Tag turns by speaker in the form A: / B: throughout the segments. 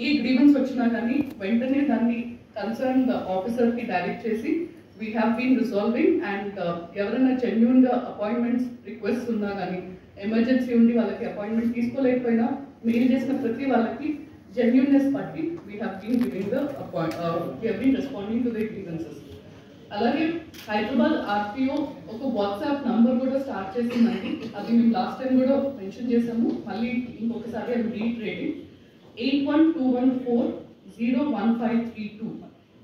A: ఏ grievance వచ్చినా కానీ వెంటనే దాన్ని కన్సర్న్ ఆఫీసర్కి డైరెక్ట్ చేసి we have been resolving. And ఎవరైనా జెన్యూన్గా అపాయింట్మెంట్స్ రిక్వెస్ట్ ఉన్నా కానీ ఎమర్జెన్సీ ఉండి వాళ్ళకి అపాయింట్మెంట్ తీసుకోలేకపోయినా మెయిల్ చేసిన ప్రతి వాళ్ళకి జెన్యూన్నెస్ బట్టి we have been giving the we have been responding to the grievances. అలాగే హైదరాబాద్ ఆర్టీఓ ఒక వాట్సాప్ నంబర్ కూడా స్టార్ట్ చేసిందండి. అది మేము లాస్ట్ టైం కూడా మెన్షన్ చేసాము, మళ్ళీ ఇంకొకసారి అది రీట్రేటింగ్ 8121401532.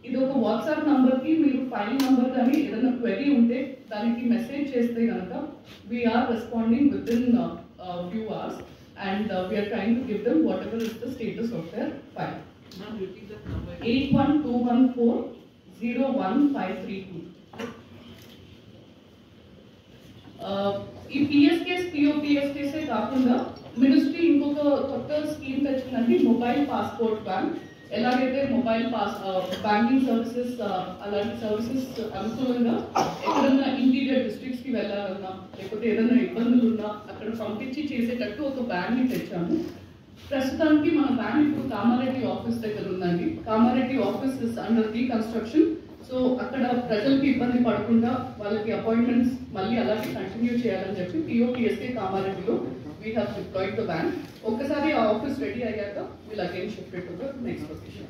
A: ఇది ఒక వాట్సాప్ నంబర్కి మీరు ఫైల్ నంబర్ కానీ ఏదైనా క్వెరీ ఉంటే దానికి మెసేజ్ చేస్తే కనుక we are responding within few hours and we are trying to give them whatever is the status of their file. 8121401532. ఈ పిఎస్కేస్ పిఓపిఎస్కేసే కాకుండా మినిస్ట్రీ ఇంకొక కొత్త స్కీమ్ తెచ్చిందండి, మొబైల్ పాస్పోర్ట్ బ్యాంక్. ఎలాగైతే మొబైల్ బ్యాంకింగ్ సర్వీసెస్ అలాంటి సర్వీసెస్ అనుకూలంగా ఎక్కడన్నా ఇంటీరియర్ డిస్ట్రిక్ట్స్కి వెళ్ళాలన్నా లేకపోతే ఏదైనా ఇబ్బందులు ఉన్నా అక్కడ పంపించి చేసేటట్టు ఒక బ్యాంక్ని తెచ్చాము. ప్రస్తుతానికి మన బ్యాంక్ ఇప్పుడు కామారెడ్డి ఆఫీస్ దగ్గర ఉందండి. Kamareddy office is under reconstruction. So అక్కడ ప్రజలకి ఇబ్బంది పడకుండా వాళ్ళకి అపాయింట్మెంట్స్ మళ్ళీ అలాగే కంటిన్యూ చేయాలని చెప్పి పిఓపిఎస్కే కామారెడ్డిలో we have deployed the bank. ఒక్కసారి ఆ ఆఫీస్ రెడీ అయ్యాక we'll again shift to the next location.